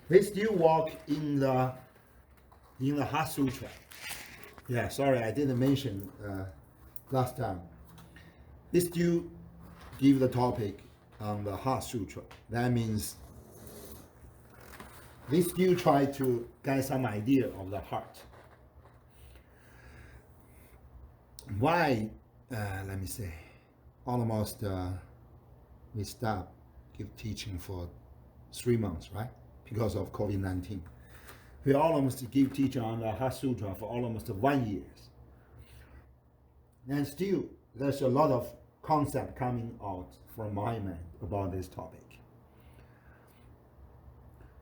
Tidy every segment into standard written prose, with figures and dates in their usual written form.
They still walk in the Heart Sutra. Yeah, sorry, I didn't mention last time. They still give the topic on the Heart Sutra. That means they still try to get some idea of the heart. Why? Let me say, almost we stopped give teaching for 3 months, right? Because of COVID-19. We almost give teaching on the Heart Sutra for almost 1 year. And still, there's a lot of concept coming out from my mind about this topic.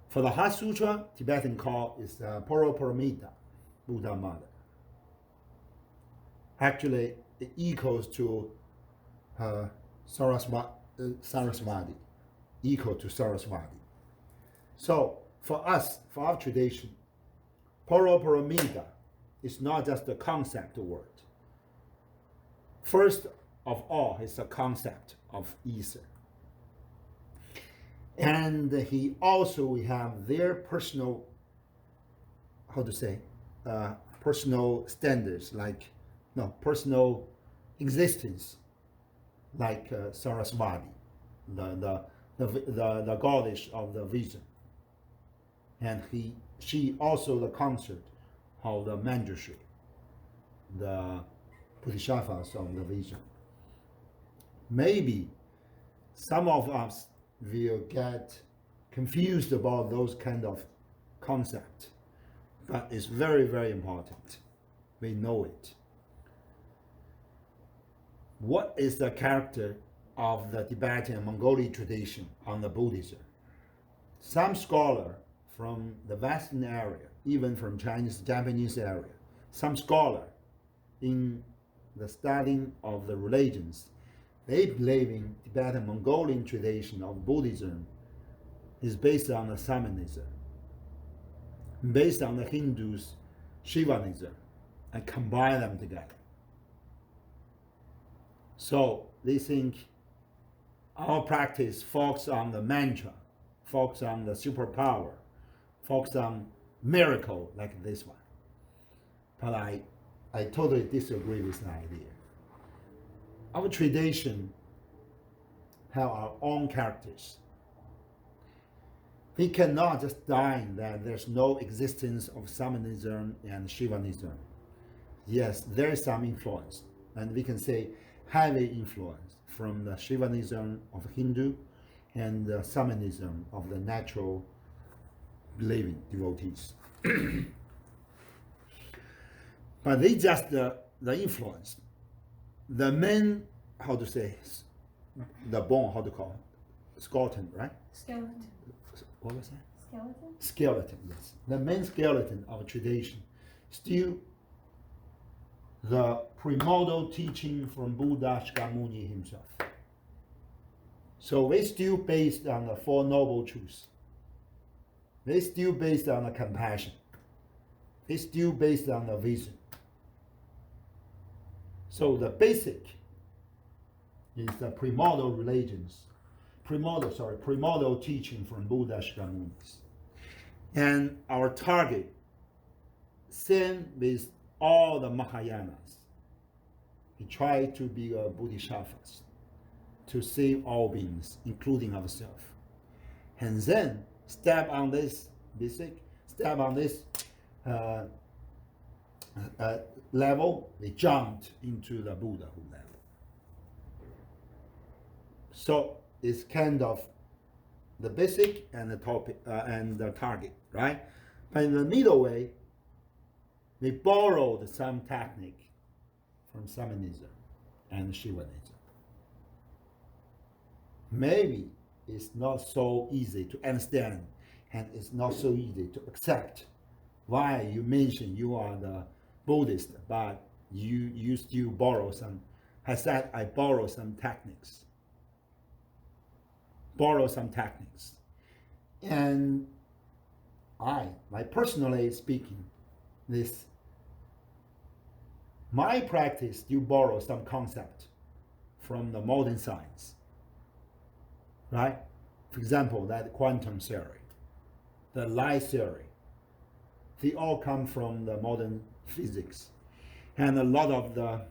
For the Heart Sutra, Tibetan call is Poroparamita, Buddha Mother. Actually, it equals to Saraswati, equal to Saraswati. So for us, for our tradition, Poroparamita is not just a concept word. First of all, it's a concept of ether. And he also have their personal, personal standards, personal existence, like Saraswati, the goddess of the vision. And she also the consort of the Manjushri, the Bodhisattvas of the vision. Maybe some of us will get confused about those kind of concepts, but it's very, very important. We know it. What is the character of the Tibetan and Mongolian tradition on the Buddhism? Some scholar from the Western area, even from Chinese, Japanese area, some scholar in the studying of the religions, they believe in Tibetan Mongolian tradition of Buddhism is based on the shamanism, based on the Hindus' Shivanism, and combine them together. So they think our practice focuses on the mantra, focuses on the superpower, focuses on miracle like this one. But I totally disagree with the idea. Our tradition have our own characters. We cannot just deny that there's no existence of shamanism and Shivanism. Yes, there is some influence, and we can say heavy influence from the Shivanism of Hindu and the shamanism of the natural believing devotees. But they just the influence. The main, the bone, skeleton, right? Skeleton. What was that? Skeleton? Skeleton, yes. The main skeleton of tradition, still the primordial teaching from Buddha Shakyamuni himself. So we still based on the Four Noble Truths. They still based on the compassion. They still based on the vision. So the basic is the primordial teaching from Buddha Shakyamuni. And our target, same with all the Mahayanas. We try to be a bodhisattvas, to save all beings, including ourselves. And then step on this level, we jumped into the Buddhahood level. So it's kind of the basic and the topic and the target, right? But in the middle way, we borrowed some technique from shamanism and Shivanism. Maybe it's not so easy to understand, and it's not so easy to accept why you mention you are the Buddhist, but you still borrow some. I said I borrow some techniques. And personally speaking, my practice still borrow some concept from the modern science, right? For example, that quantum theory. the light theory. They all come from the modern physics. And a lot of the,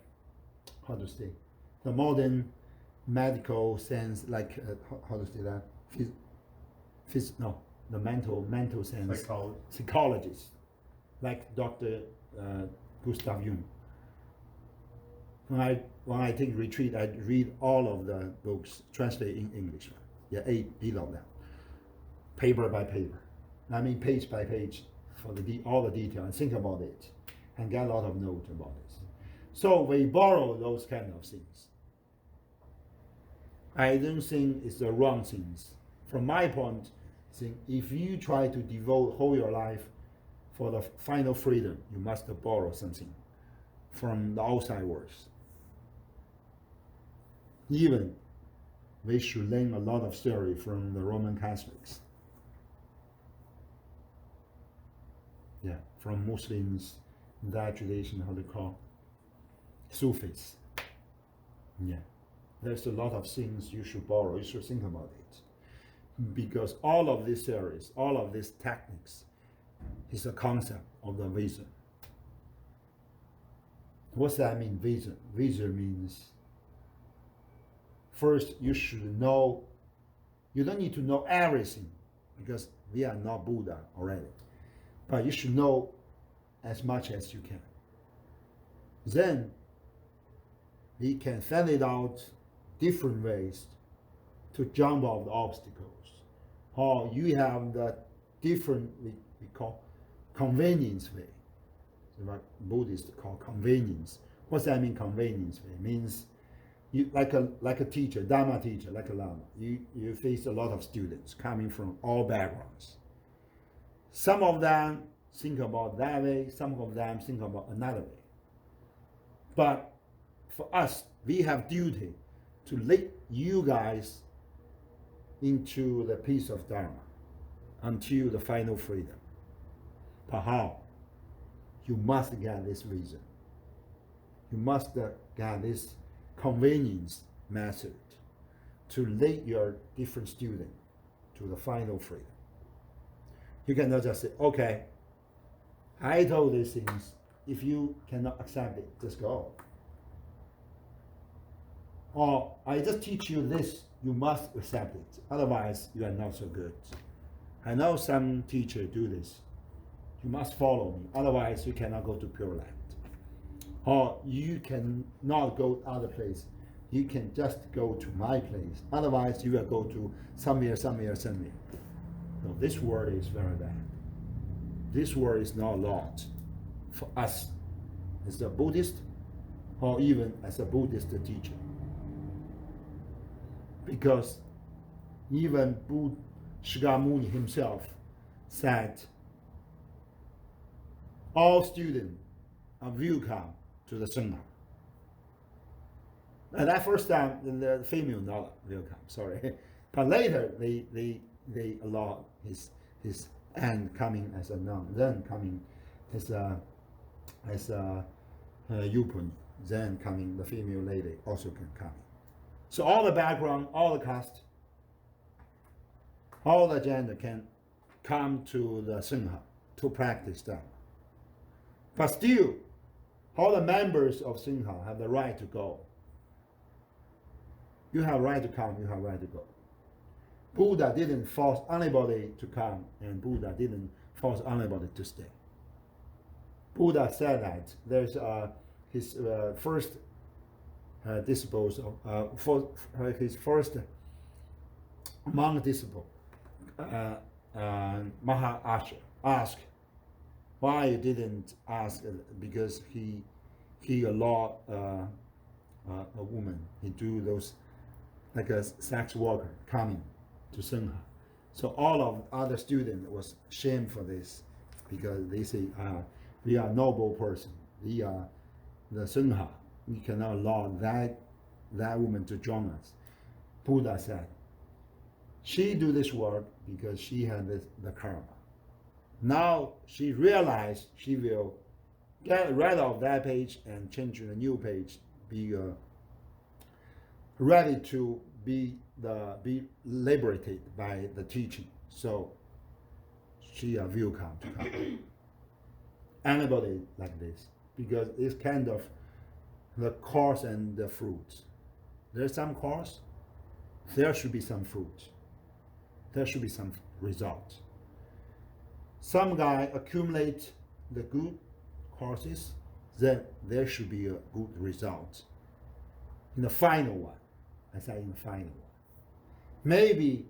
how to say, the modern medical sense, like, how to say that? The mental sense. Psychologists, like Dr. Gustav Jung. When I take retreat, I read all of the books translated in English. Yeah, eight of them, paper by paper. I mean, page by page, for all the detail, and think about it, and get a lot of notes about it. So we borrow those kind of things. I don't think it's the wrong things. From my point, think if you try to devote whole your life for the final freedom, you must borrow something from the outside world. Even we should learn a lot of theory from the Roman Catholics. Yeah, from Muslims, that tradition, how to call Sufis. Yeah, there's a lot of things you should borrow. You should think about it, because all of these theories, all of these techniques, is a concept of the vision. What's that mean, vision? Vision means, first you should know. You don't need to know everything, because we are not Buddha already. But you should know as much as you can. Then we can find it out different ways to jump off the obstacles. Or you have the different, we call convenience way. So what Buddhists call convenience. What's that mean, convenience way? It means you like a teacher, Dharma teacher, like a Lama. You face a lot of students coming from all backgrounds. Some of them think about that way, some of them think about another way. But for us, we have duty to lead you guys into the peace of Dharma until the final freedom. But how? You must get this reason. You must get this convenience method to lead your different students to the final freedom. You cannot just say, okay, I told these things. If you cannot accept it, just go. Or I just teach you this, you must accept it. Otherwise, you are not so good. I know some teachers do this. You must follow me. Otherwise, you cannot go to Pure Land. Or you cannot go to other place. You can just go to my place. Otherwise, you will go to somewhere. No, this word is very bad. This word is not allowed for us as a Buddhist, or even as a Buddhist teacher. Because even Shakyamuni himself said, all students are welcome to the Sangha. And that first time, the female not welcome, sorry. But later, they allow his aunt coming as a nun, then coming as a yupun, then coming the female lady also can come. So all the background, all the caste, all the gender can come to the Sangha to practice Dharma. But still, all the members of Sangha have the right to go. You have right to come, you have right to go. Buddha didn't force anybody to come, and Buddha didn't force anybody to stay. Buddha said that there's his first disciples, his first monk disciple, Mahasha, asked why you didn't ask, because he allowed a woman, he do those like a sex worker coming to Sangha. So all of other students was shamed for this, because they say, we are noble person, we are the Sangha, we cannot allow that woman to join us. Buddha said, she do this work because she had the karma. Now she realized she will get rid of that page and change to a new page, be ready to be liberated by the teaching. So she will come to come. Anybody like this, because it's kind of the cause and the fruit. There's some cause, there should be some fruit. There should be some result. Some guy accumulate the good causes, then there should be a good result. In the final one, I say in the final one. Maybe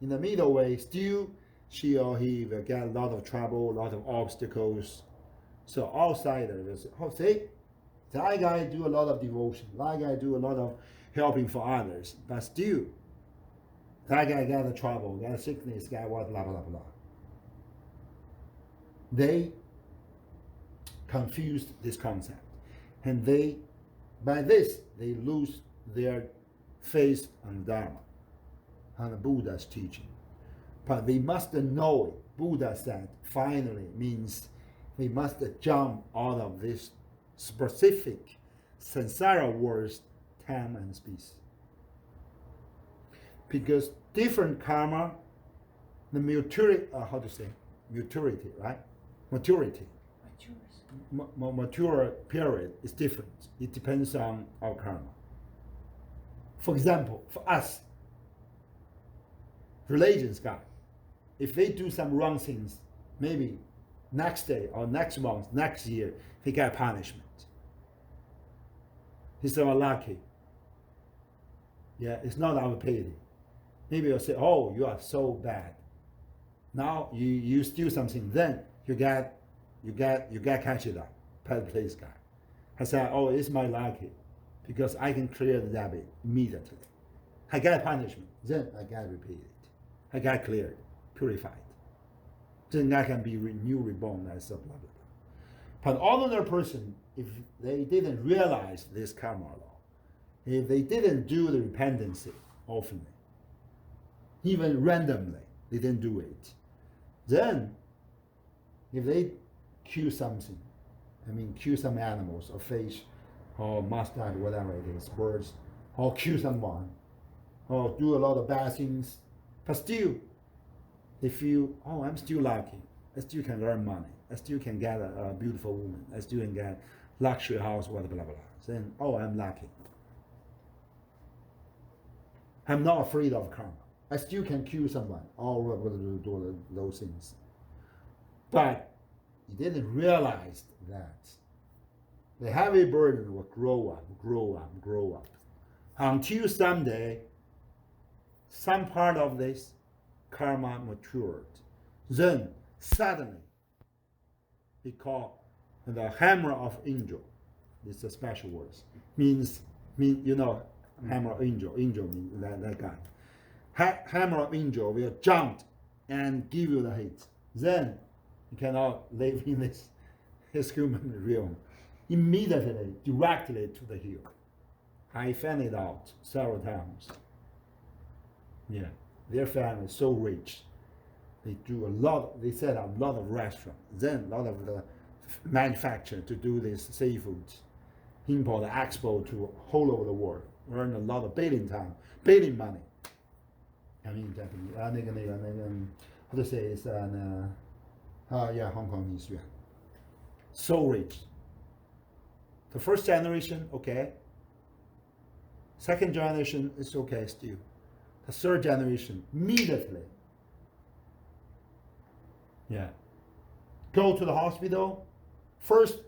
in the middle way, still she or he will get a lot of trouble, a lot of obstacles. So outsider will say, oh, see, that guy do a lot of devotion, that guy do a lot of helping for others, but still, that guy got a trouble, got a sickness, got what, blah, blah, blah. They confused this concept. And by this, they lose their faith on Dharma, on the Buddha's teaching. But they must know it. Buddha said, finally, means we must jump out of this specific samsara words, time and space. Because different karma, the maturity, right? Maturity. Mature period is different. It depends on our karma. For example, for us, religious guy, if they do some wrong things, maybe next day or next month, next year, he get punishment. He's so lucky. Yeah, it's not our pity. Maybe you'll say, oh, you are so bad. Now you steal something, then you get catch it up, place guy. I said, oh, it's my lucky, because I can clear the debit immediately. I get punishment, then I get repeated. I get cleared, purified. Then I can be reborn as a blah, blah, blah. But ordinary person, if they didn't realize this karma law, if they didn't do the repentancy often, even randomly, they didn't do it, then if they kill something, kill some animals or fish or mustard, whatever it is, birds, or kill someone, or do a lot of bad things, but still, they feel, oh, I'm still lucky. I still can earn money. I still can get a beautiful woman. I still can get luxury house, blah, blah, blah. Then, oh, I'm lucky. I'm not afraid of karma. I still can kill someone, or do those things. But you didn't realize that the heavy burden will grow up, until someday, some part of this karma matured. Then suddenly, we call the hammer of angel. It's a special word. Means hammer of angel. Angel means that guy. Hammer of angel will jump and give you the hit. Then you cannot live in this human realm. Immediately, directly to the hill. I found it out several times. Yeah, their family is so rich. They set up a lot of restaurants, then a lot of the manufacture to do this seafood, import, export to whole over the world, earn a lot of billion money. Japanese, how to say it's Hong Kong is yuan. So rich. The first generation, okay. Second generation is okay still. The third generation, immediately. Yeah. Go to the hospital. First,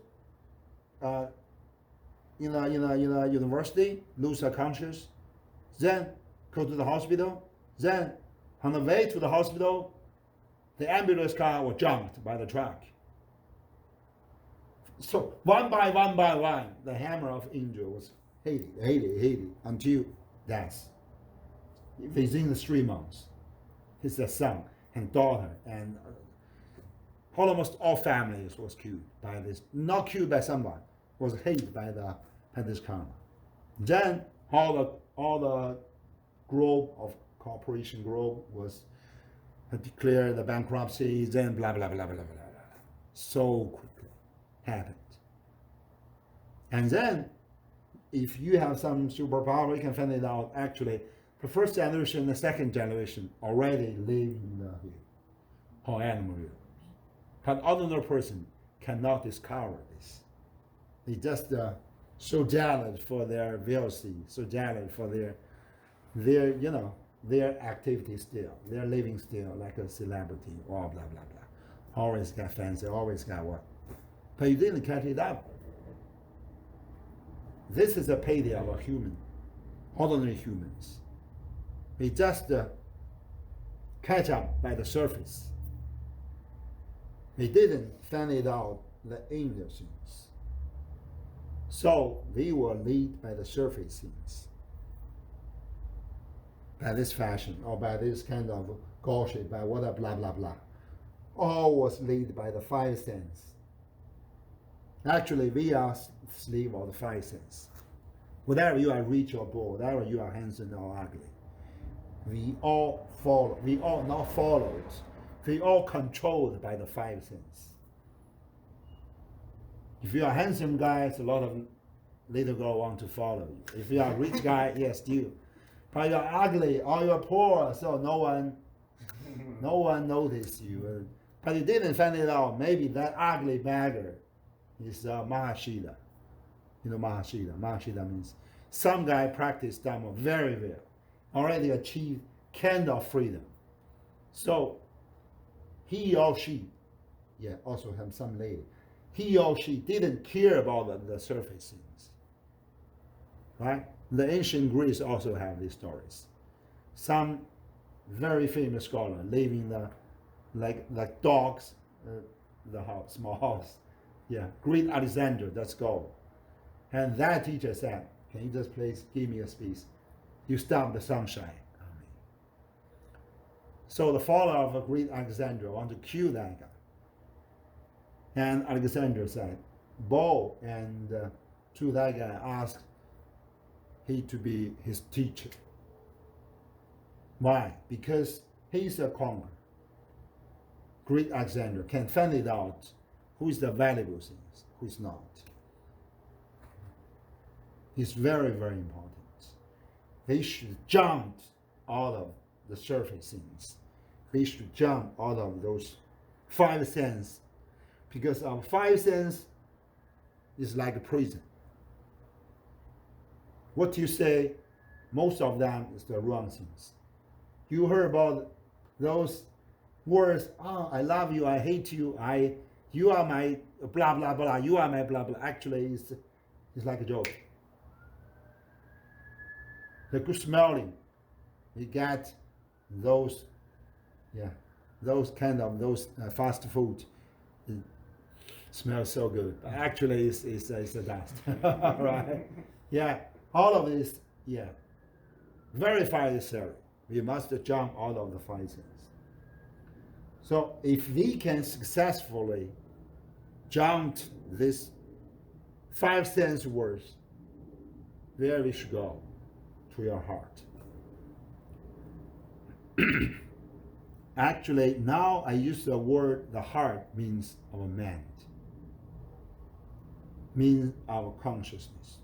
in a university, lose their conscious. Then go to the hospital. Then on the way to the hospital, the ambulance car was jumped by the truck. So one by one, the hammer of angel was hit until death. Within the 3 months, his son and daughter and almost all families was killed by this. Not killed by someone, was hit by this karma. Then all the group of corporation group was declared the bankruptcy. Then blah blah blah blah blah blah. So quickly happened. And then, if you have some superpower, you can find it out. Actually, the first generation, the second generation already live in the hill. or animal universe. But ordinary person cannot discover this. They just so jealous for their VOC, so jealous for their their activity still, their living still like a celebrity or blah blah blah. Always got fancy, always got what. But you didn't catch it up. This is a payday of a human, ordinary humans. We just catch up by the surface. We didn't find it out the inner things. So we were led by the surface things. By this fashion, or by this kind of gossip, by what blah blah blah. All was led by the five senses. Actually, we are slave of the five senses. Whether you are rich or poor, whether you are handsome or ugly, we all follow. We all not followed. We all controlled by the five senses. If you are a handsome guy, a lot of little girl want to follow you. If you are a rich guy, yes, you. But you're ugly or you're poor, so no one noticed you. But you didn't find it out. Maybe that ugly beggar is Mahashida. You know Mahashida. Mahashida means some guy practiced Dharma very well, already achieved kind of freedom. So he or she, also have some lady, he or she didn't care about the surface things. Right? The ancient Greece also have these stories. Some very famous scholar living like dogs, the house, small house. Yeah, great Alexander, let's go. And that teacher said, can you just please give me a space? You stop the sunshine on me. So the follower of a great Alexander want to kill that guy. And Alexander said, bow and to that guy asked he to be his teacher. Why? Because he's a conqueror. Great Alexander can find it out who is the valuable things, who is not. It's very, very important. They should jump out of the surface things. They should jump out of those five senses, because our five senses is like a prison. What you say, most of them is the wrong things. You heard about those words, I love you, I hate you, you are my blah blah blah, you are my blah blah. Actually, it's like a joke. The good smelling, we get those, those fast food. It smells so good, but actually it's a dust, right? Yeah, all of this, verify this theory. We must jump out of the five senses. So if we can successfully jump this five sense words, where we should go? To your heart. Actually, now I use the word, the heart means our mind, means our consciousness,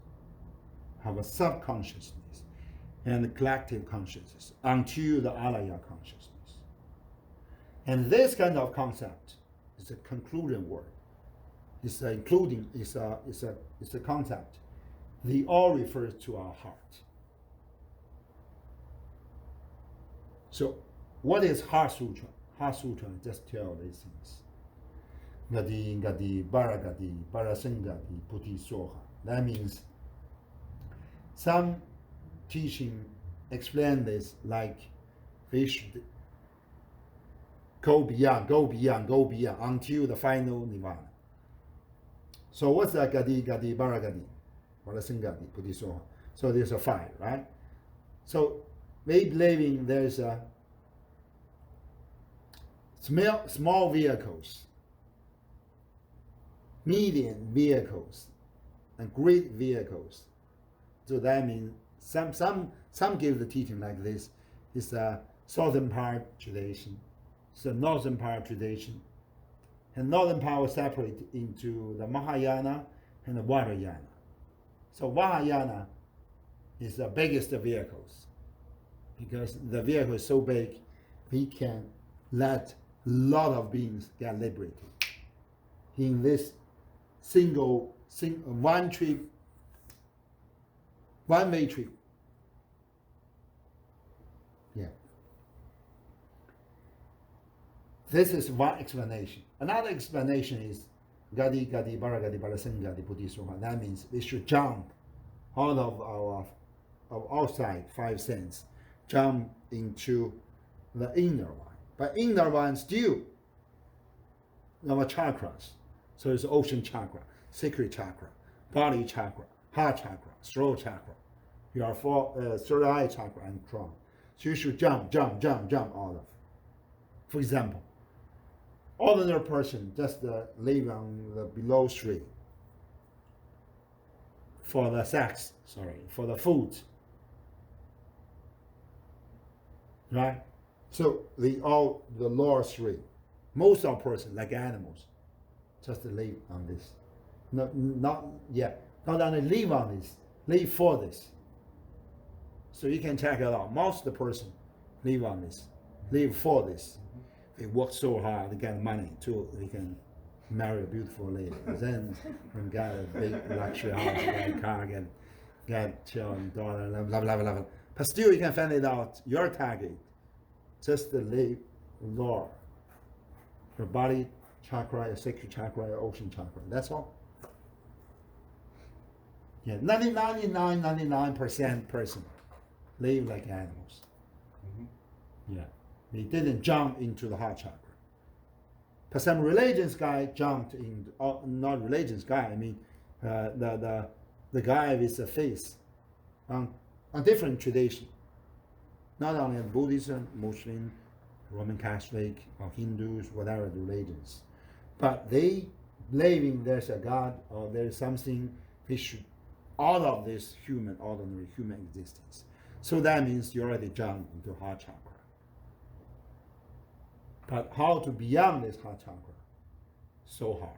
our subconsciousness, and the collective consciousness, until the alaya consciousness. And this kind of concept is a conclusion word. It's a concept. They all refer to our heart. So, what is Heart Sutra? Heart Sutra just tell these things. Gadi, Gadi, Baragadi, Barasangadi, Puti Soha. That means some teaching explain this like we should go beyond, go beyond, go beyond until the final nirvana. So what's that Gadi, Gadi, Baragadi, Barasangadi, Puti Soha? So there's a five, right? So we believing there's a small vehicles, medium vehicles, and great vehicles. So that means some give the teaching like this. It's a southern part tradition, it's a northern part tradition, and northern part was separated into the Mahayana and the Vajrayana. So Vajrayana is the biggest of vehicles, because the vehicle is so big, we can let lot of beings get liberated in this one trip, one-way trip. Yeah. This is one explanation. Another explanation is Gadi Gadi Bara Gadi Bara Sen Gadi Bodhisattva. That means we should jump out of our outside five senses, jump into the inner one. But inner one still our chakras. So it's ocean chakra, sacred chakra, body chakra, heart chakra, throat chakra, your third eye chakra and crown. So you should jump out of. For example, ordinary person just live on the below three for the for the food. Right? So the lower three, most of person like animals, just live on this. Not only live on this, live for this. So you can check it out. Most of the person live on this, live for this. They work so hard to get money too. They can marry a beautiful lady. Then when got a big luxury house, get a car, get children, daughter, blah blah blah blah. But still, you can find it out. Your target, just to live lower. Your body chakra, your sacred chakra, your ocean chakra. That's all. Yeah, 99% person live like animals. Mm-hmm. Yeah, they didn't jump into the heart chakra. But some religious guy jumped in. Not religious guy. I mean, the guy with the face on different tradition. Not only Buddhism, Muslim, Roman Catholic, or Hindus, whatever the religions, but they believing there's a God or there's something they should out of this ordinary human existence. So that means you already jumped into heart chakra. But how to beyond this heart chakra? So hard.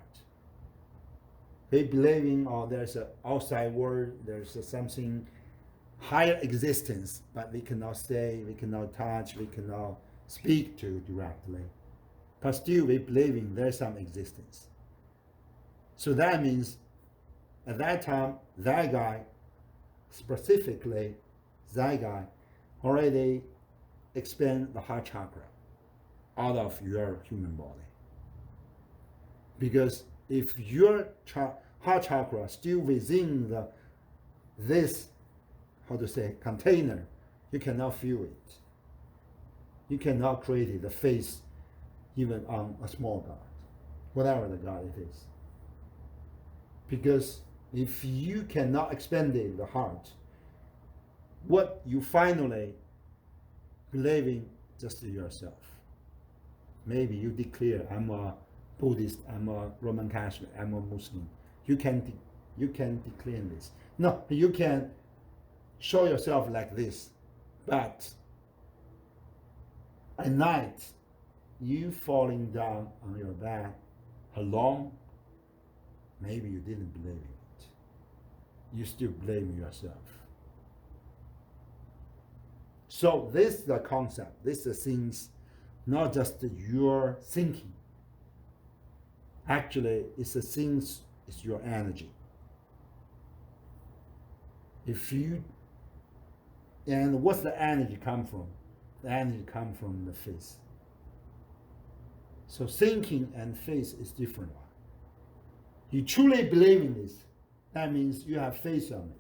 They believing there's an outside world, there's something higher existence, but we cannot say, we cannot touch, we cannot speak to directly. But still we believing there's some existence. So that means at that time, that guy, specifically, that guy already expand the heart chakra out of your human body. Because if your heart chakra still within this container, you cannot feel it. You cannot create the face even on a small God, whatever the God it is. Because if you cannot expand the heart, what you finally believing just yourself. Maybe you declare, I'm a Buddhist, I'm a Roman Catholic, I'm a Muslim. You can declare this. No, you can show yourself like this, but at night you falling down on your bed alone, maybe you didn't believe it. You still blame yourself. So this is the concept. This is the things, not just your thinking. Actually, it's the things. It's your energy. And what's the energy come from? The energy come from the face. So thinking and face is different one. You truly believe in this, that means you have faith on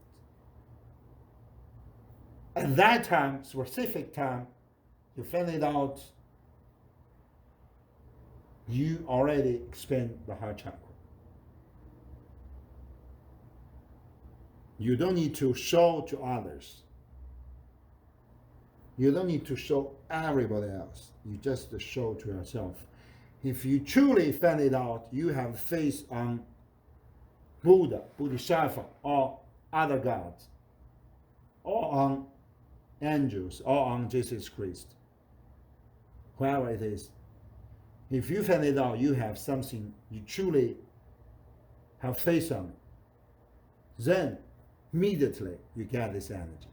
it. At that time, specific time, you find it out, you already expand the heart chakra. You don't need to show to others. You don't need to show everybody else. You just show to yourself. If you truly find it out, you have faith on Buddha, Bodhisattva, or other gods, or on angels, or on Jesus Christ, whoever it is. If you find it out, you have something you truly have faith on, then immediately you get this energy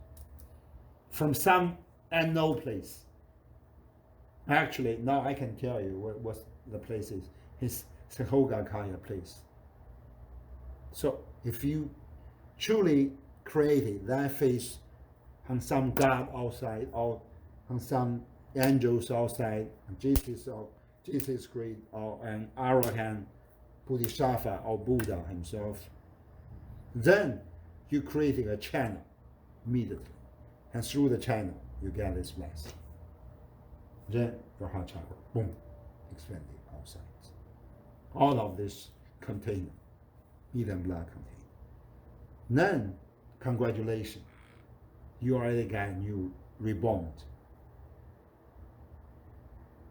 from some unknown place. Actually, now I can tell you what the place is. It's Sahogakaya place. So if you truly created that face on some God outside or on some angels outside, Jesus Christ or an Arahant Bodhisattva or Buddha himself, then you creating a channel immediately. And through the channel, you get this blessing. Then your heart chakra, boom, expanded outside. All of this container, meat and blood container. Then, congratulations, you already got new reborn.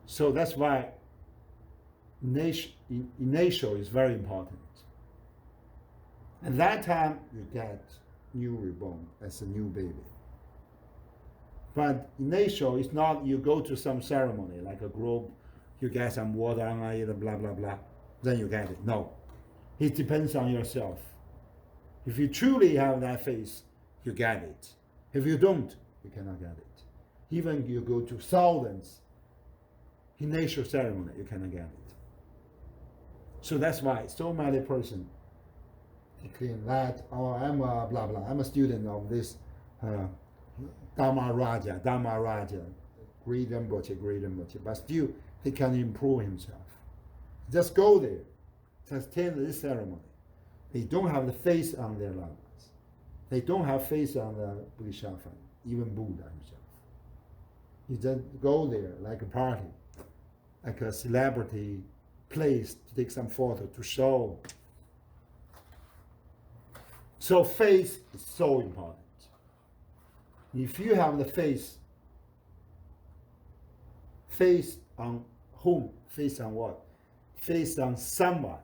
So that's why initial is very important. At that time, you get new reborn as a new baby. But initial is not you go to some ceremony like a group, you get some water on it, blah blah blah, then you get it. No, it depends on yourself. If you truly have that faith, you get it. If you don't, you cannot get it. Even you go to thousands initial ceremony, you cannot get it. So that's why so many persons claim that, oh, I'm a blah blah, I'm a student of this Dharma Raja, great Rinpoche, but still he can improve himself. Just go there, just attend this ceremony. They don't have the face on their lamas. They don't have face on the Bodhisattva, even Buddha himself. You just go there like a party, like a celebrity place to take some photo to show. So face is so important. If you have the face on whom? Face on what? Face on someone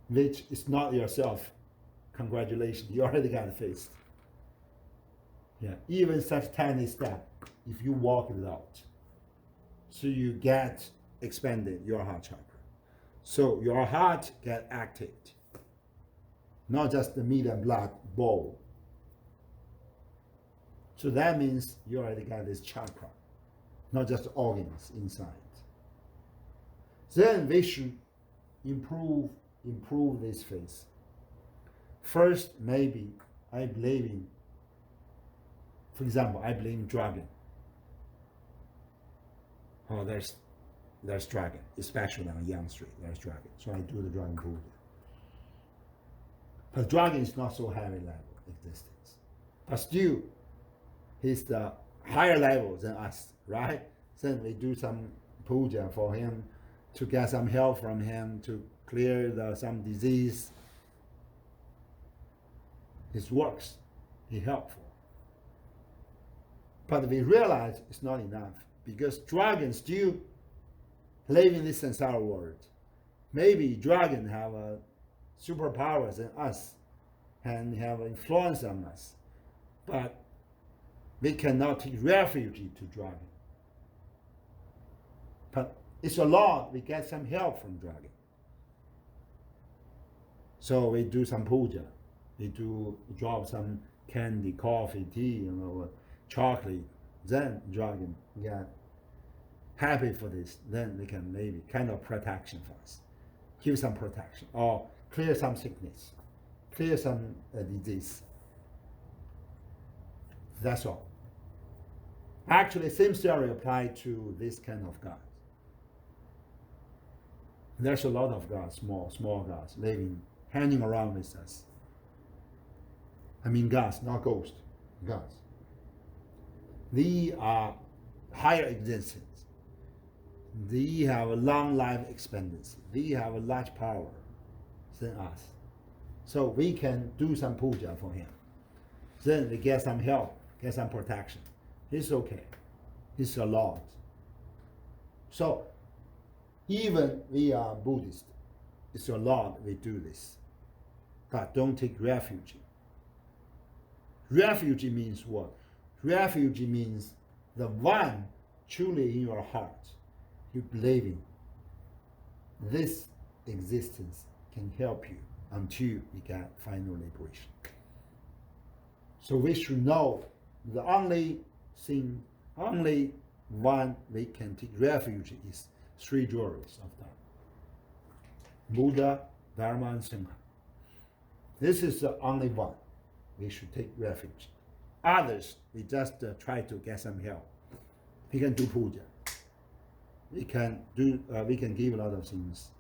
which is not yourself. Congratulations, you already got a face. Yeah, even such tiny step, if you walk it out, so you get expanded your heart chakra. So your heart get active. Not just the meat and blood bowl. So that means you already got this chakra, not just organs inside. Then we should improve this phase. First, maybe I believe in, for example, I believe in dragon. Oh, there's dragon, especially on Yang Street, there's dragon. So I do the dragon puja. But dragon is not so high level existence. But still, he's the higher level than us, right? Then we do some puja for him to get some help from him to clear some disease. His works, he helpful. But we realize it's not enough because dragons still live in this samsara world. Maybe dragons have superpowers than us and have influence on us, but we cannot take refuge to dragon. But it's a lot, we get some help from dragon. So we do some puja, we do drop some candy, coffee, tea, chocolate. Then dragon get happy for this. Then they can maybe kind of protection for us, give some protection or clear some sickness, clear some disease. That's all. Actually, same theory applied to this kind of God. There's a lot of gods, small gods, living, hanging around with us. I mean gods, not ghosts, gods. They are higher existence. They have a long life expectancy. They have a large power than us. So we can do some puja for him. Then we get some help, get some protection. It's okay. It's a lot. So even we are Buddhist, it's a lot we do this. But don't take refuge. Refuge means what? Refuge means the one truly in your heart you believe in. This existence can help you until you get final liberation. So we should know the only thing, only one we can take refuge is three jewels of Dharma: Buddha, Dharma, and Sangha. This is the only one we should take refuge. Others, we just try to get some help. We can do puja. We can give a lot of things,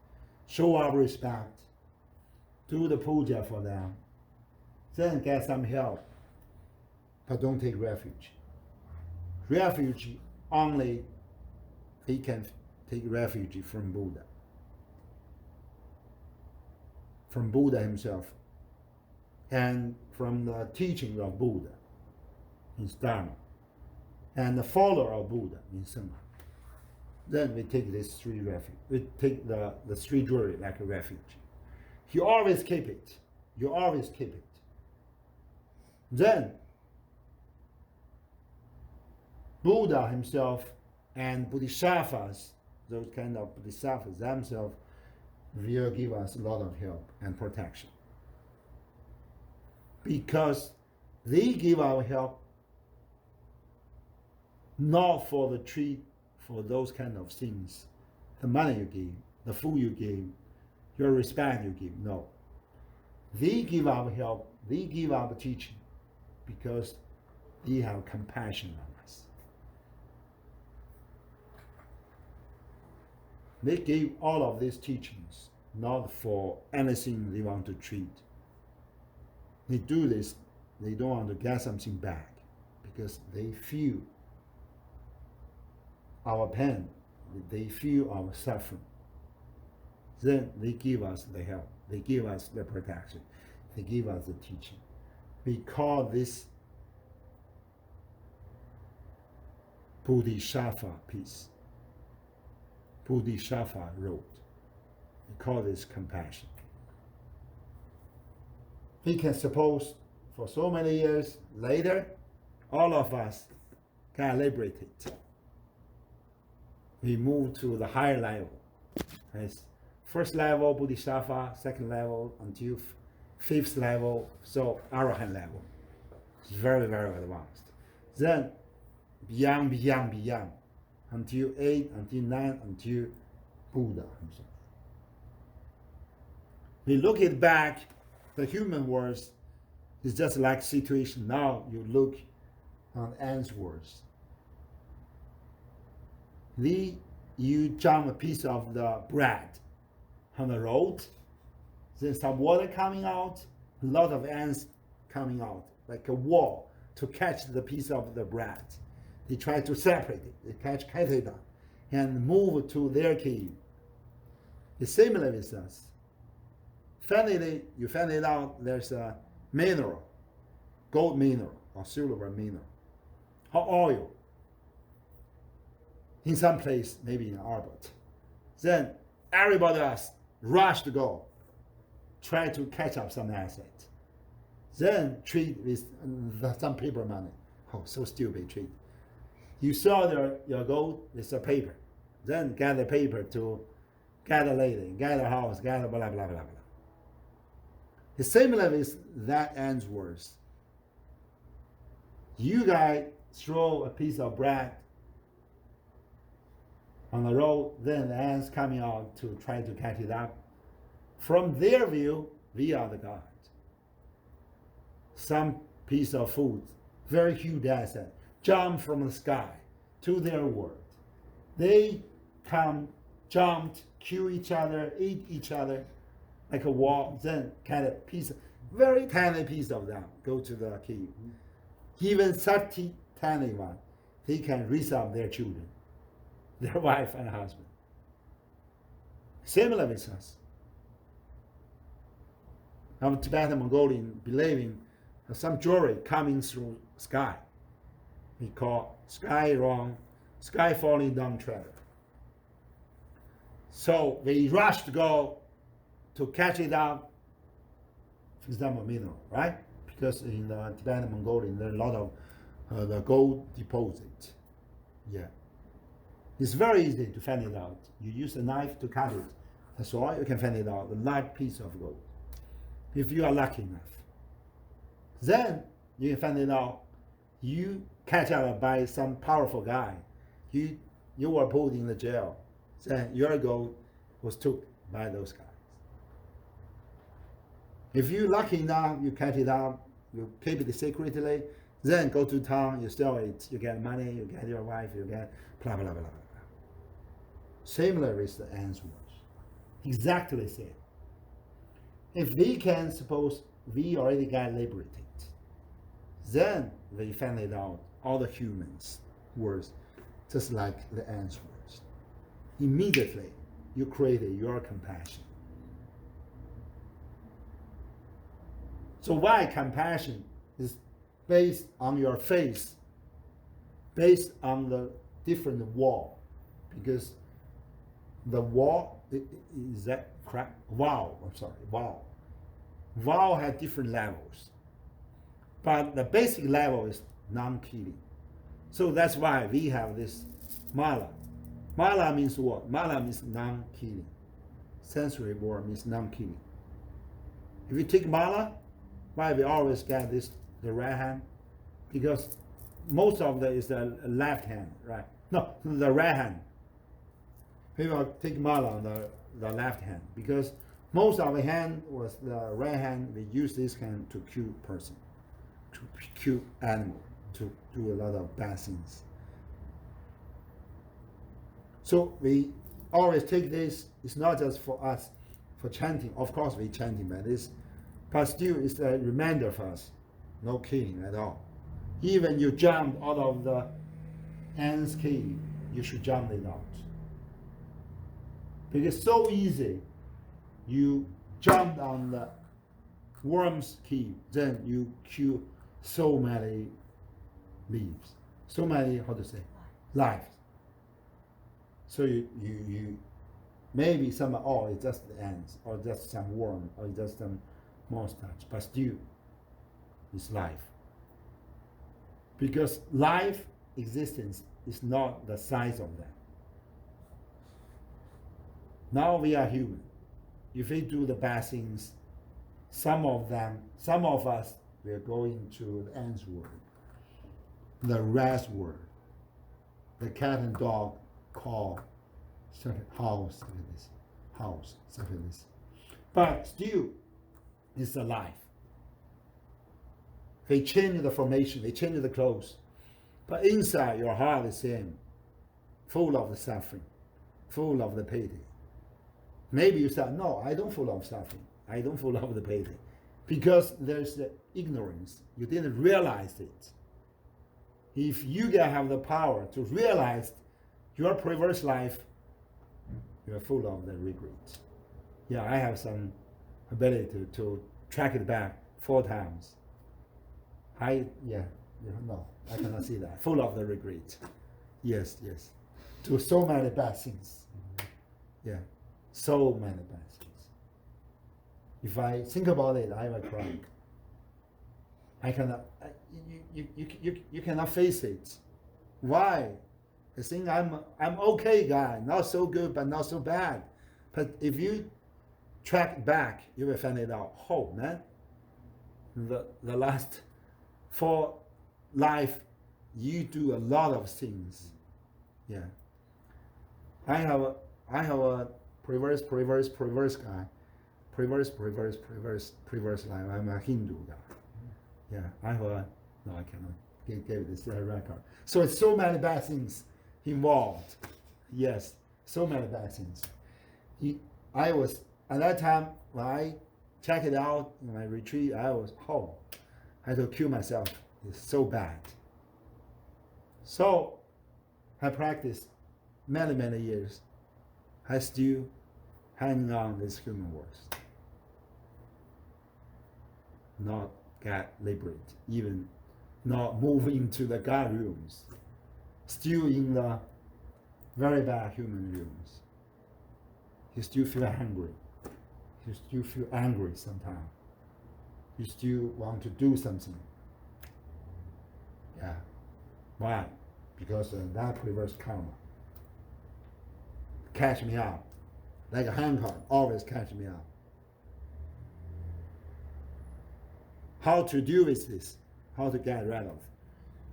show our respect, do the puja for them, then get some help, but don't take refuge. Refuge only we can take refuge from Buddha himself, and from the teaching of Buddha means Dharma, and the follower of Buddha means Sangha. Then we take these three refuge. We take the three jewelry like a refuge. You always keep it. You always keep it. Then Buddha himself and Bodhisattvas, those kind of Bodhisattvas themselves, will give us a lot of help and protection. Because they give our help not for the treat, for those kind of things, the money you give, the food you give, your respect you give. No. They give our help, they give our teaching because they have compassion on us. They gave all of these teachings not for anything they want to treat. They do this, they don't want to get something back because they feel our pain, they feel our suffering. Then they give us the help, they give us the protection, they give us the teaching. We call this Bodhisattva peace, Bodhisattva road. We call this compassion. We can suppose for so many years later, all of us got liberated. We move to the higher level. As first level, Bodhisattva, second level, until fifth level, so Arahant level. It's very, very advanced. Then beyond, until 8, until 9, until Buddha himself. We look it back, the human world is just like situation. Now you look on ants' words. You jump a piece of the bread on the road, then some water coming out, a lot of ants coming out, like a wall to catch the piece of the bread. They try to separate it, they catch it up and move to their cave. It's similar with us. Finally, you find it out there's a mineral, gold mineral or silver mineral, or oil. In some place, maybe in Albert. Then everybody else rush to go, try to catch up some asset. Then treat with some paper money. Oh, so stupid treat. You sell your gold with a paper. Then get the paper to get a lady, get a house, get a blah, blah, blah, blah. It's similar with that ends words. You guys throw a piece of bread on the road, then the ants coming out to try to catch it up. From their view, we are the God. Some piece of food, very huge asset, jump from the sky to their world. They come, jumped, kill each other, eat each other like a wall, then kind of piece, very tiny piece of them go to the cave. Even 30 tiny one, they can raise up their children, their wife and husband. Similar with us. Our Tibetan Mongolian believing some jewelry coming through sky. We call sky wrong, sky falling down treasure. So we rush to go to catch it up, for example, mineral, right? Because in the Tibetan Mongolian, there are a lot of the gold deposit. Yeah. It's very easy to find it out. You use a knife to cut it. That's all, you can find it out, a large piece of gold. If you are lucky enough. Then you can find it out, you catch up by some powerful guy. You were put in the jail. Then your gold was took by those guys. If you lucky enough, you catch it up, you keep it secretly, then go to town, you sell it, you get money, you get your wife, you get blah, blah, blah, blah, blah. Similar with the ants words. Exactly the same. If we can suppose we already got liberated, then we find it out, all the humans words, just like the ants words. Immediately, you created your compassion. So why compassion is based on your face, based on the different wall? Because the wall, is that correct? Wow. Wow has different levels. But the basic level is non-killing. So that's why we have this mala. Mala means what? Mala means non-killing. Sensory word means non-killing. If you take mala, why we always get this the right hand? Because most of it is the left hand, right? No, the right hand. People take mala on the left hand because most of the hand was the right hand. We use this hand to kill person, to kill animal, to do a lot of bad things. So we always take this. It's not just for us, for chanting. Of course, we chanting by this, but still, it's a reminder for us. No killing at all. Even you jumped out of the ant's cave, you should jump it out. Because it's so easy. You jumped on the worm's cave, then you kill so many leaves, so many, how to say, lives. So you maybe some, oh, it's just the ants, or just some worm, or just some mustache, but still, it's life. Because life existence is not the size of that. Now we are human. If we do the bad things, some of us will go into the ants world, the rat's world, the cat and dog call house, something like this. But still, it's alive. They change the formation, they change the clothes, but inside your heart is the same, full of the suffering, full of the pity. Maybe you say, no, I don't full of suffering, I don't full of the pity, because there's the ignorance. You didn't realize it. If you can have the power to realize your previous life, you're full of the regret. Yeah, I have some ability to track it back 4 times. I cannot see that. Full of the regret. Yes. To so many bad things. Yeah, so many bad things. If I think about it, I will cry. I cannot. You cannot face it. Why? I think I'm okay guy, not so good, but not so bad. But if you track back, you will find it out. Oh man, the last 4 life, you do a lot of things. Yeah. I have a previous guy. Previous life. I'm a Hindu guy. Yeah. I cannot give this record. So it's so many bad things involved. Yes. So many bad things. I was at that time when I checked it out in my retreat, I had to kill myself. It's so bad. So I practiced many years. I still hanging on this human words. Not get liberated, even not move into the God rooms. Still in the very bad human rooms. You still feel hungry. You still feel angry sometimes. You still want to do something. Yeah. Why? Because that reverse karma catch me up. Like a handcuff, always catch me up. How to deal with this? How to get rid of?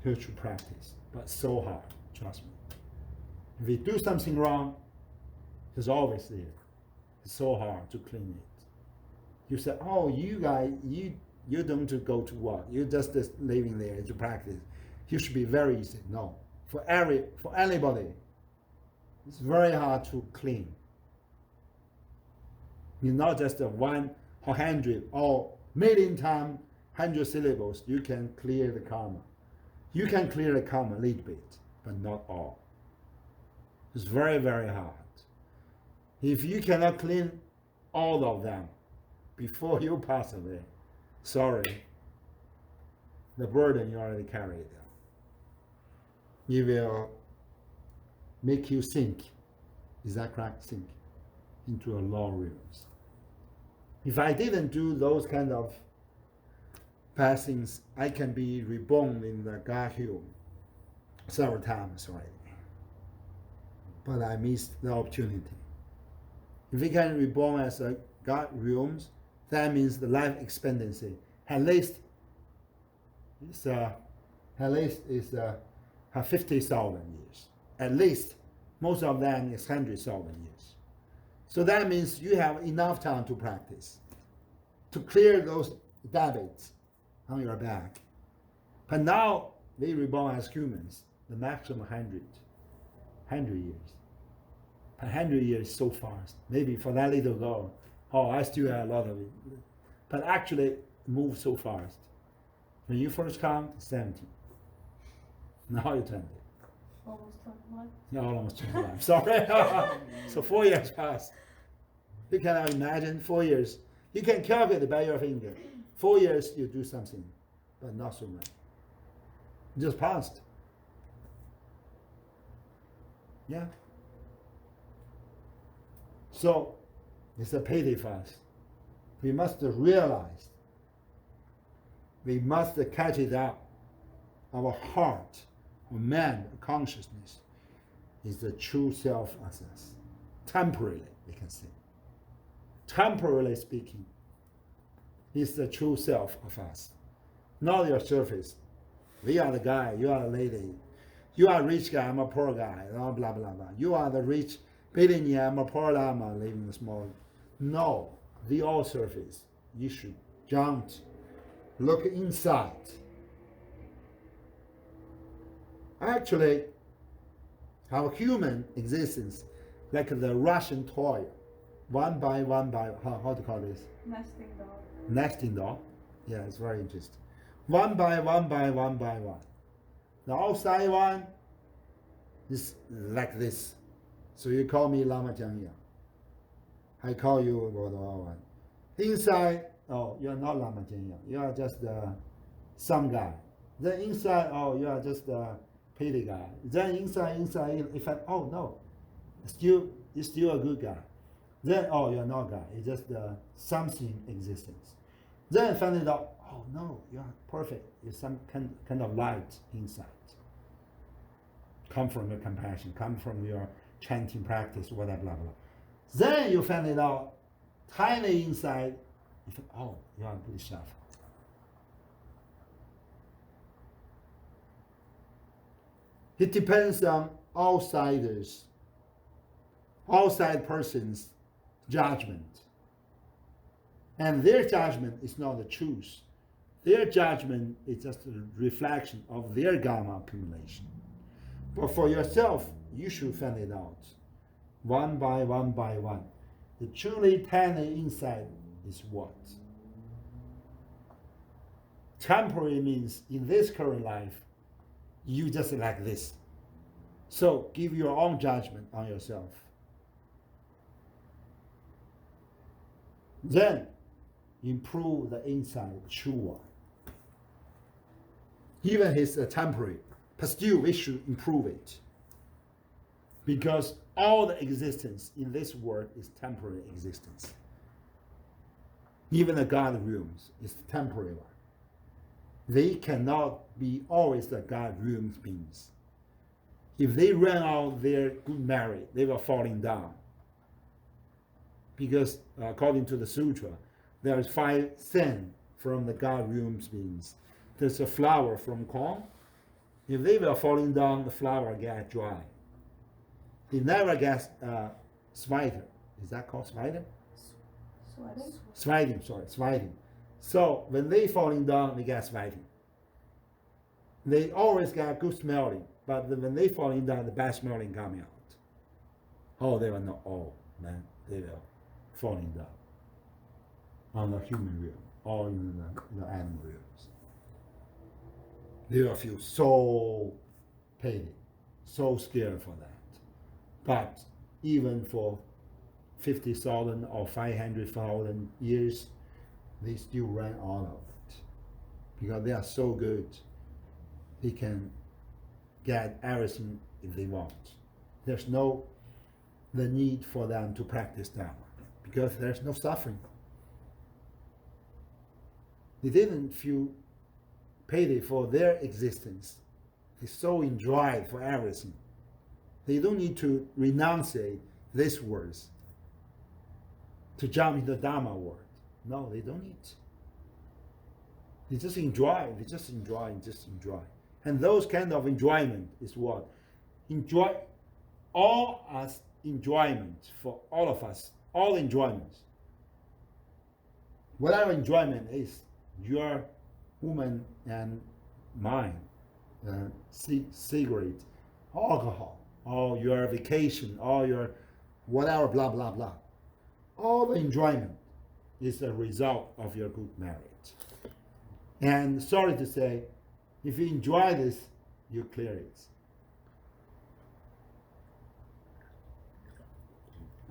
spiritual practice, but so hard, trust me. If we do something wrong, it's always there. It's so hard to clean it. You say, oh, you guys, you don't go to work. You're just living there to practice. You should be very easy. No, for anybody, it's very hard to clean. It's not just a 1 or 100 or million times 100 syllables. You can clear the karma. You can clear the karma a little bit, but not all. It's very, very hard. If you cannot clean all of them before you pass away, sorry, the burden you already carried. It will make you sink, is that correct? Sink into a low realms. If I didn't do those kind of passings, I can be reborn in the God Hill several times already. But I missed the opportunity. If we can reborn as a God realms, that means the life expectancy at least is 50,000 years. At least most of them is 100,000 years. So that means you have enough time to practice, to clear those debits on your back. But now they reborn as humans, the maximum 100 years. 100 years is so fast. Maybe for that little girl, oh, I still have a lot of it. But actually, it moves so fast. When you first come, 70. Now you're 20. Almost 21. Yeah, almost 25. Sorry. So 4 years passed. You cannot imagine 4 years. You can calculate by your finger. 4 years you do something, but not so much. Just passed. Yeah. So it's a pity for us. We must realize, we must catch it up. Our heart, or man consciousness, is the true self as us. Temporarily, we can say. Temporarily speaking, is the true self of us. Not your surface. We are the guy, you are the lady. You are a rich guy, I'm a poor guy, blah, blah, blah, blah. You are the rich billionaire, I'm a poor lama living in small. No, the all surface. You should jump, look inside. Actually, our human existence, like the Russian toy, one by, how to call this? Nesting doll. Nesting doll. Yeah, it's very interesting. One by one. The outside one is like this. So you call me Lama Jiangya. I call you one. Inside, oh, you're not Lama Jiangya. You are just some guy. Then inside, oh, you are just a petty guy. Then inside, in fact, oh no, you're still a good guy. Then, oh, you're not a guy. It's just something existence. Then find out, oh no, you're perfect. You're some kind of light inside. Come from your compassion, come from your chanting practice, whatever, blah, blah. Then you find it out, tiny inside, you think, oh, you are good self. It depends on outsiders, outside person's judgment. And their judgment is not the truth. Their judgment is just a reflection of their karma accumulation. But for yourself, you should find it out. One by one. The truly tiny inside is what? Temporary means in this current life, you just like this. So give your own judgment on yourself. Then improve the inside true one. Even it's temporary, but still we should improve it. Because all the existence in this world is temporary existence. Even the God realms is temporary one. They cannot be always the God realms beings. If they run out their good merit, they will falling down. Because according to the sutra, there is 5 sen from the God realms beings. There's a flower from corn, If they were falling down, the flower get dry. It never gets sweater. Is that called sweater? Sweating? Sweating. So when they falling down, they get sweating. They always get good smelling, but when they falling down, the bad smelling coming out. Oh, they were not all, man. They were falling down on the human realm or in the animal realms. They will feel so pain, so scared for that. But even for 50,000 or 500,000 years, they still ran out of it because they are so good. They can get everything if they want. There's no the need for them to practice Dharma because there's no suffering. They didn't feel pity for their existence. They so enjoyed for everything. They don't need to renunciate these words to jump into the Dharma world. No, they don't need. They just enjoy. And those kind of enjoyment is what? Enjoy all as enjoyment for all of us, all enjoyments. Whatever enjoyment is, your woman and mine, cigarette, alcohol, or your vacation, or your whatever, blah, blah, blah. All the enjoyment is a result of your good marriage. And sorry to say, if you enjoy this, you clear it.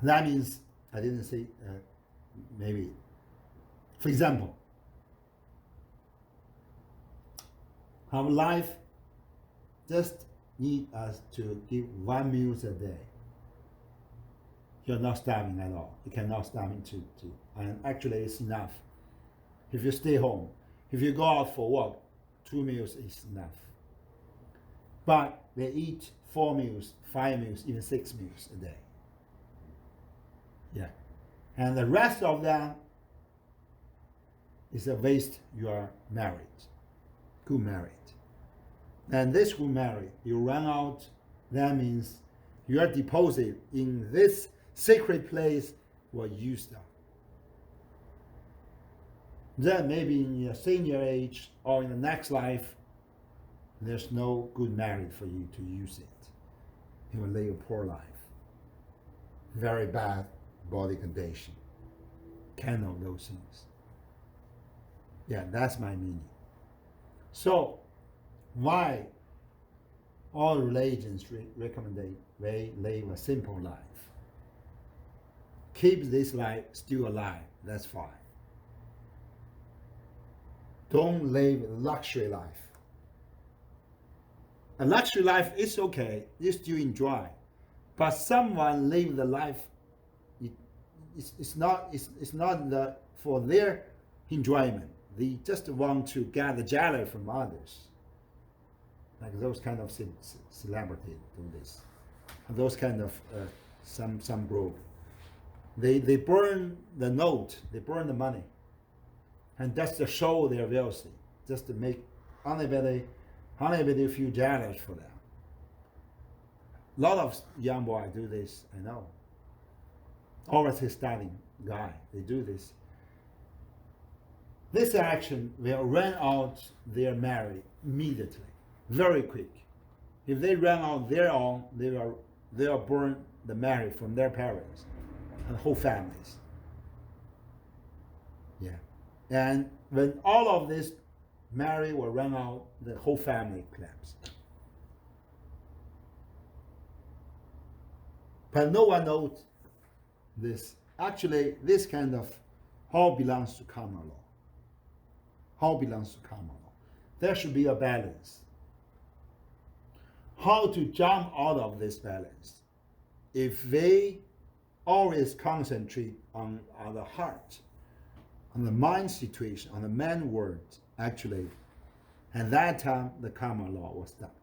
That means, I didn't say, maybe. For example, our life just need us to give 1 meal a day. You're not starving at all. You cannot starve to. And actually it's enough. If you stay home, if you go out for work, 2 meals is enough. But they eat 4 meals, 5 meals, even 6 meals a day. Yeah. And the rest of them is a waste. You are married. Good married. And this good married, you run out, that means your deposit in this sacred place was used up. Then maybe in your senior age or in the next life, there's no good married for you to use it. You will live a poor life. Very bad body condition. Cannot those things. Yeah, that's my meaning. So, why all religions recommend they live a simple life? Keep this life still alive, that's fine. Don't live a luxury life. A luxury life is okay, you still enjoy. But someone live the life, it's not for their enjoyment. They just want to gather jealousy from others. Like those kind of celebrities do this. And those kind of some group. They burn the note, they burn the money. And just to show their wealthy, just to make anybody feel jealous for them. A lot of young boys do this, I know. Always studying guy, they do this. This action will run out their marriage immediately, very quick. If they run out their own, they will burn the marriage from their parents and whole families. Yeah. And when all of this marriage will run out, the whole family collapse. But no one knows this. Actually, this kind of all belongs to karma law. All belongs to karma law. There should be a balance. How to jump out of this balance? If they always concentrate on the heart, on the mind situation, on the man word, actually, at that time the karma law was stopped.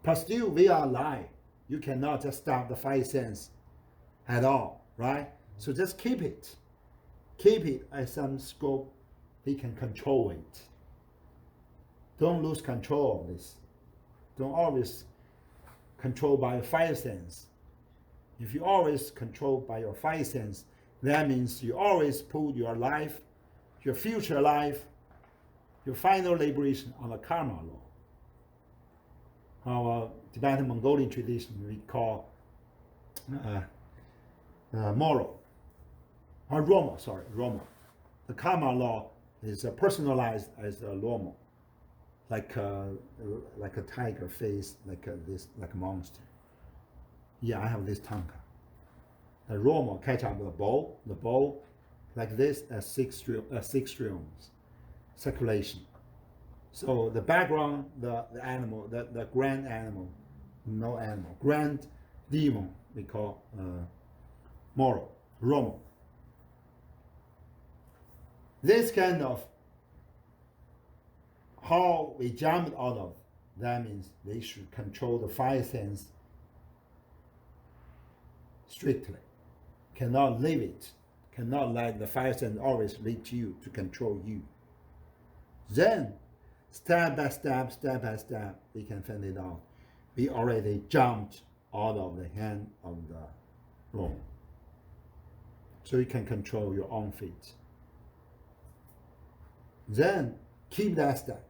But still we are alive. You cannot just stop the 5 senses at all, right? So just keep it. Keep it at some scope. They can control it. Don't lose control of this. Don't always control by your five sense. If you always control by your five sense, that means you always put your life, your future life, your final liberation on the karma law. Our Tibetan Mongolian tradition we call moral, or Roma. The karma law is personalized as a Roma, like a tiger face, like a monster. Yeah, I have this tanka. The Roma catch up the bow, like this as six streams, circulation. So the background, the animal, the grand animal, no animal, grand demon we call moral, Roma. This kind of how we jumped out of, that means they should control the five sense strictly. Cannot leave it. Cannot let the five sense always lead you to control you. Then, step by step, we can find it out. We already jumped out of the hand of the Rome. So you can control your own feet. Then, keep that step.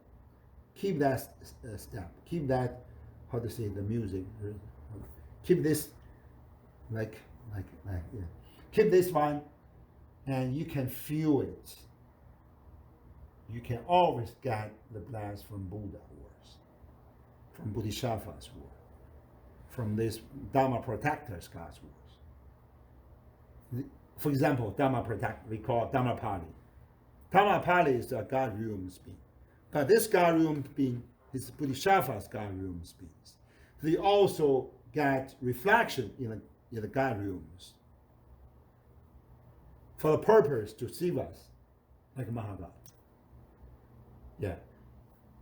Keep that step. Keep that, how to say, the music. Keep this, yeah. Keep this one, and you can feel it. You can always get the blast from Buddha words, from Bodhisattva's word, from this Dharma protector's God's words. For example, Dharma protector, we call Dharma Pali. Dharma Pali is a God room being. But this God room being is Bodhisattva's God room beings. They also get reflection in the God rooms for the purpose to save us, like Mahagod. Yeah.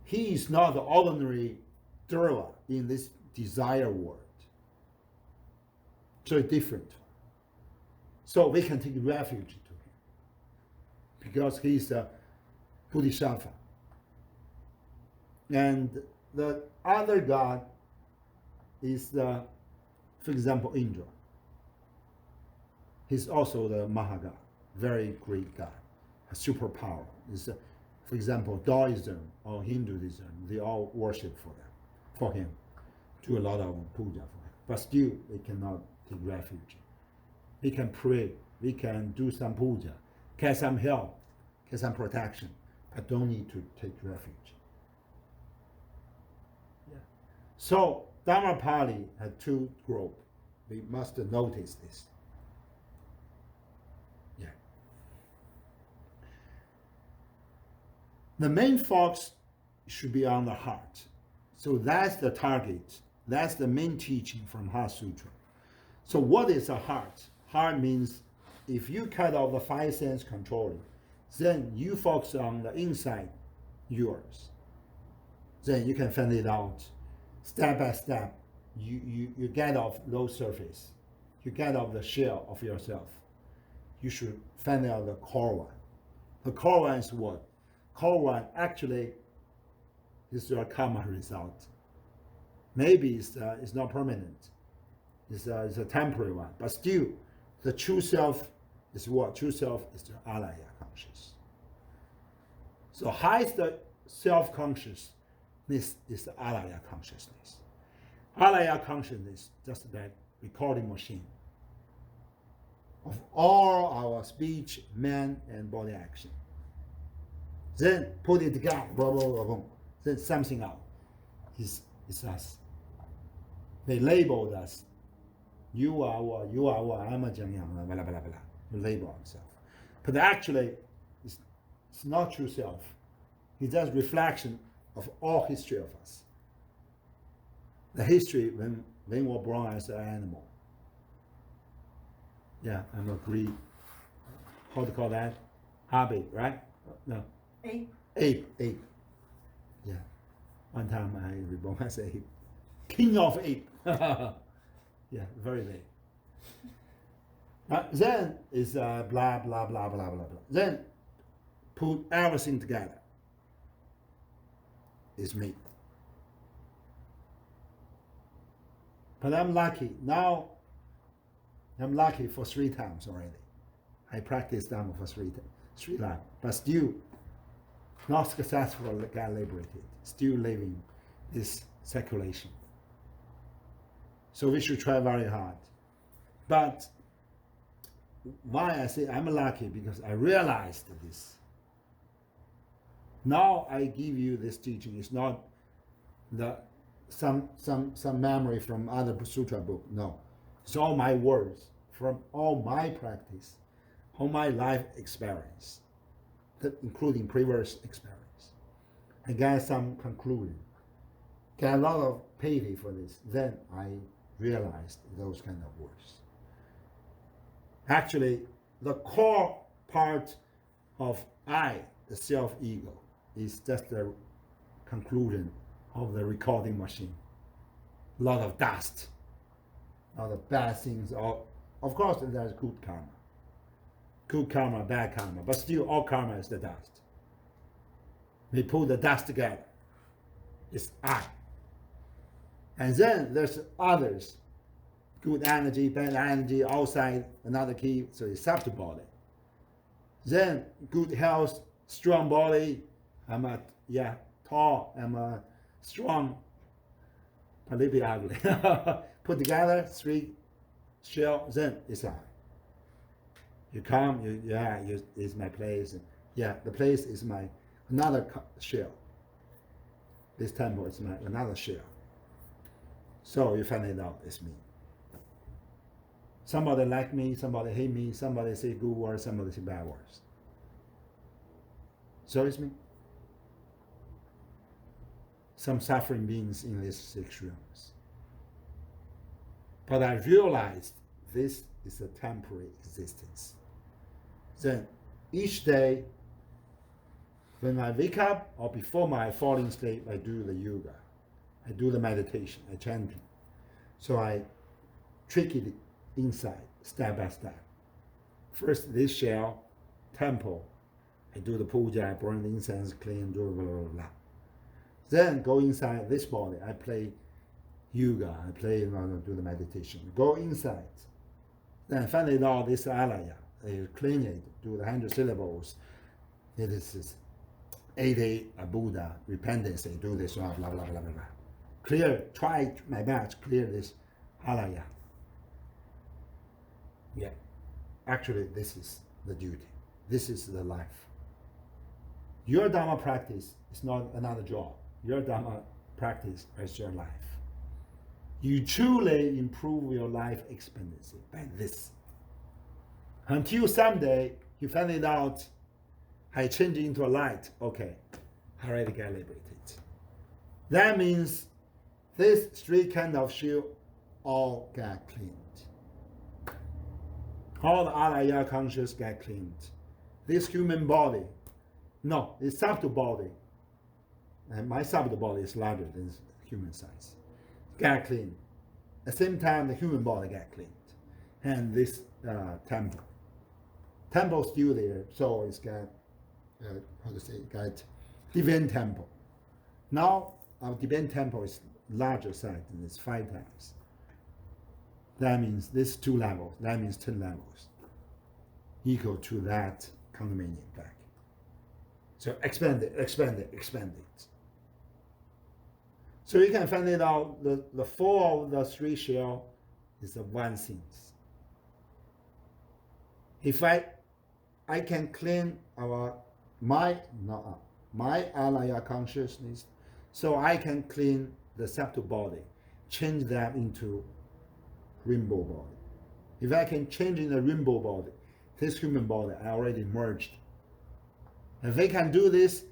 He is not the ordinary Durva in this desire world. So different. So we can take refuge to him because he is a Bodhisattva. And the other God is, for example, Indra. He's also the Mahagod, very great God, a superpower. Is for example, Taoism or Hinduism, they all worship for him, do a lot of puja for him. But still, we cannot take refuge. We can pray, we can do some puja, get some help, get some protection, but don't need to take refuge. Yeah. So Dharma Pali had two groups. We must notice this. Yeah. The main focus should be on the heart. So that's the target. That's the main teaching from Heart Sutra. So what is a heart? Heart means if you cut off the five sense controlling, then you focus on the inside yours. Then you can find it out step by step. You get off low surface. You get off the shell of yourself. You should find out the core one. The core one is what? Core one actually is your karma result. Maybe it's not permanent. It's a temporary one. But still, the true self is what? True self is the alaya conscious. So highest self-consciousness is the alaya consciousness. Alaya consciousness, just that recording machine of all our speech, mind, and body action. Then put it together, blah, blah, blah, blah. Then something out. It's us. They labeled us. You are what, I'm a Jiangyang, blah, blah, blah, blah. You label ourselves. But actually, it's not true self. It's just reflection of all history of us. The history when we were born as an animal. Yeah, I agree. How to call that? Abe, right? No. Ape. Yeah. One time I reborn as an ape. King of ape. Yeah, very late. Then is blah, blah, blah, blah, blah, blah. Then put everything together. is me. But I'm lucky. Now I'm lucky for 3 times already. I practiced Dharma for 3 lives, but still not successful, get liberated, still living this circulation. So we should try very hard. But why I say I'm lucky, because I realized this. Now I give you this teaching. It's not some memory from other sutra book. No, it's all my words from all my practice, all my life experience, including previous experience. I got some conclusion, got a lot of pity for this. Then I realized those kind of words. Actually, the core part of I, the self-ego, is just the conclusion of the recording machine. A lot of dust, a lot of bad things. Of course, there's good karma. Good karma, bad karma, but still all karma is the dust. We put the dust together. It's I. And then there's others. Good energy, bad energy, outside, another key, so it's subtle body. Then good health, strong body. I'm tall, I'm strong, a little bit ugly. Put together 3 shell, then it's I. You come, it's my place. Yeah, the place is my another shell. This temple is my another shell. So you find it out, it's me. Somebody like me, somebody hate me, somebody say good words, somebody say bad words. So it's me. Some suffering beings in these 6 realms. But I realized this is a temporary existence. Then each day, when I wake up or before my falling state, I do the yoga. I do the meditation, I chanting. So I trick it inside, step by step. First, this shell, temple, I do the puja, I burn the incense, clean, do blah, blah, blah. Then go inside this body, I play yoga, I do the meditation. Go inside. Then finally now this alaya, I clean it, do the 100 syllables. It is 80 a Buddha, repentance, I do this, blah, blah, blah, blah, blah. Clear, try my best, clear this alaya. Yeah, actually this is the duty. This is the life. Your Dharma practice is not another job. Your Dharma practice is your life. You truly improve your life expectancy by this. Until someday you find it out, I change into a light. Okay, I already get liberated. That means this 3 kind of shield all get cleaned. All the alaya conscious get cleaned. This human body, no, it's subtle body. And my subtle body is larger than human size. Get cleaned. At the same time, the human body get cleaned. And this temple still there, so it's got, got divine temple. Now, our divine temple is larger size, and it's 5 times. That means this 2 levels, that means 10 levels, equal to that condominium back. So expand it, expand it, expand it. So you can find it out, the 4 of the 3 shell is the one thing. If I can clean my alaya consciousness, so I can clean the subtle body, change that into rainbow body. If I can change in the rainbow body, this human body, I already merged. If I can do this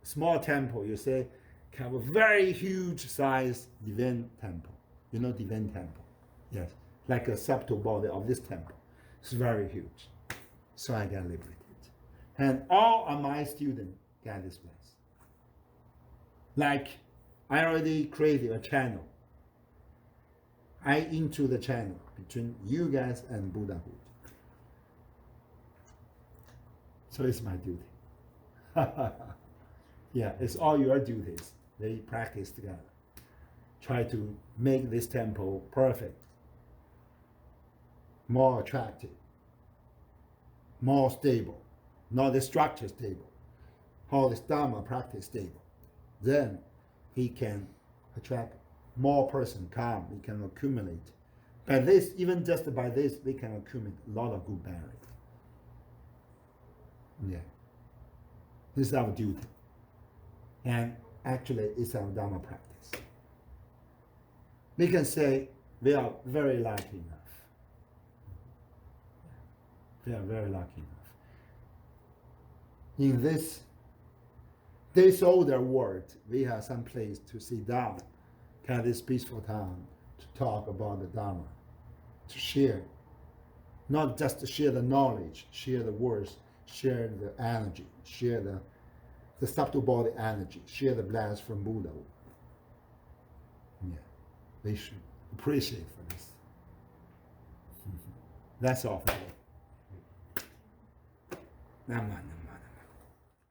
small temple, you say, can have a very huge size divine temple. You know divine temple? Yes, like a subtle body of this temple. It's very huge. So I get liberated. And all of my students get this place. Like, I already created a channel. I into the channel between you guys and Buddhahood. So it's my duty. Yeah, it's all your duties. They practice together. Try to make this temple perfect, more attractive, more stable, not the structure stable, how this Dharma practice stable. Then he can attract more person come, he can accumulate. By this, even just by this, they can accumulate a lot of good merit. Yeah. This is our duty. And actually, it's our Dharma practice. We can say we are very lucky enough. We are very lucky enough. In this older world, we have some place to sit down, have this peaceful time to talk about the Dharma, to share. Not just to share the knowledge, share the words, share the energy, share the subtle body energy, share the blast from Buddha. Yeah, we should appreciate for this. That's all for me. Namo.